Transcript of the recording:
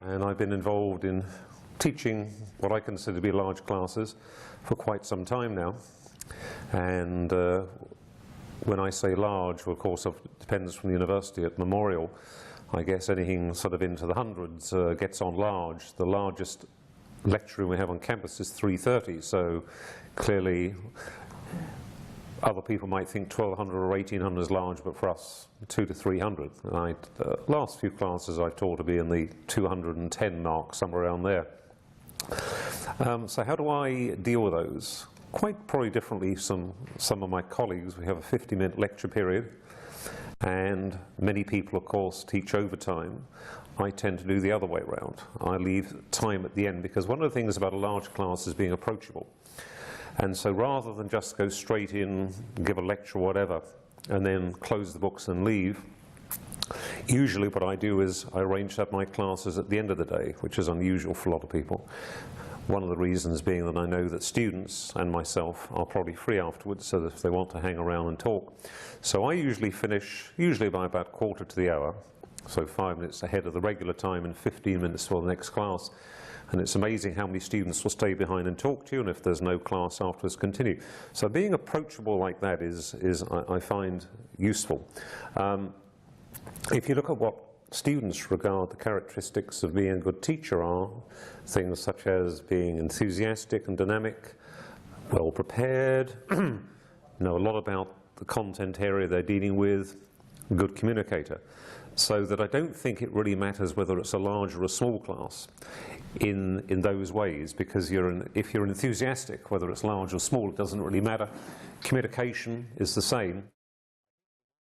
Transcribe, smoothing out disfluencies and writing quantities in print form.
And I've been involved in teaching what I consider to be large classes for quite some time now. And when I say large, well, of course, it depends from the university. At Memorial, I guess anything sort of into the hundreds gets on large. The largest lecture room we have on campus is 330, so clearly other people might think 1200 or 1800 is large, but for us, 200 to 300. The last few classes I've taught to be in the 210 mark, somewhere around there. So how do I deal with those? Quite probably differently from some of my colleagues. We have a 50-minute lecture period, and many people, of course, teach overtime. I tend to do the other way around. I leave time at the end, because one of the things about a large class is being approachable. And so rather than just go straight in, give a lecture or whatever, and then close the books and leave, usually what I do is I arrange to have my classes at the end of the day, which is unusual for a lot of people. One of the reasons being that I know that students and myself are probably free afterwards, so that if they want to hang around and talk. So I usually finish, by about quarter to the hour, so 5 minutes ahead of the regular time and 15 minutes for the next class. And it's amazing how many students will stay behind and talk to you, and if there's no class afterwards, continue. So being approachable like that is I find useful. If you look at what students regard the characteristics of being a good teacher are, things such as being enthusiastic and dynamic, well prepared, know a lot about the content area they're dealing with, good communicator. So that I don't think it really matters whether it's a large or a small class in those ways, because if you're enthusiastic, whether it's large or small, it doesn't really matter. Communication is the same.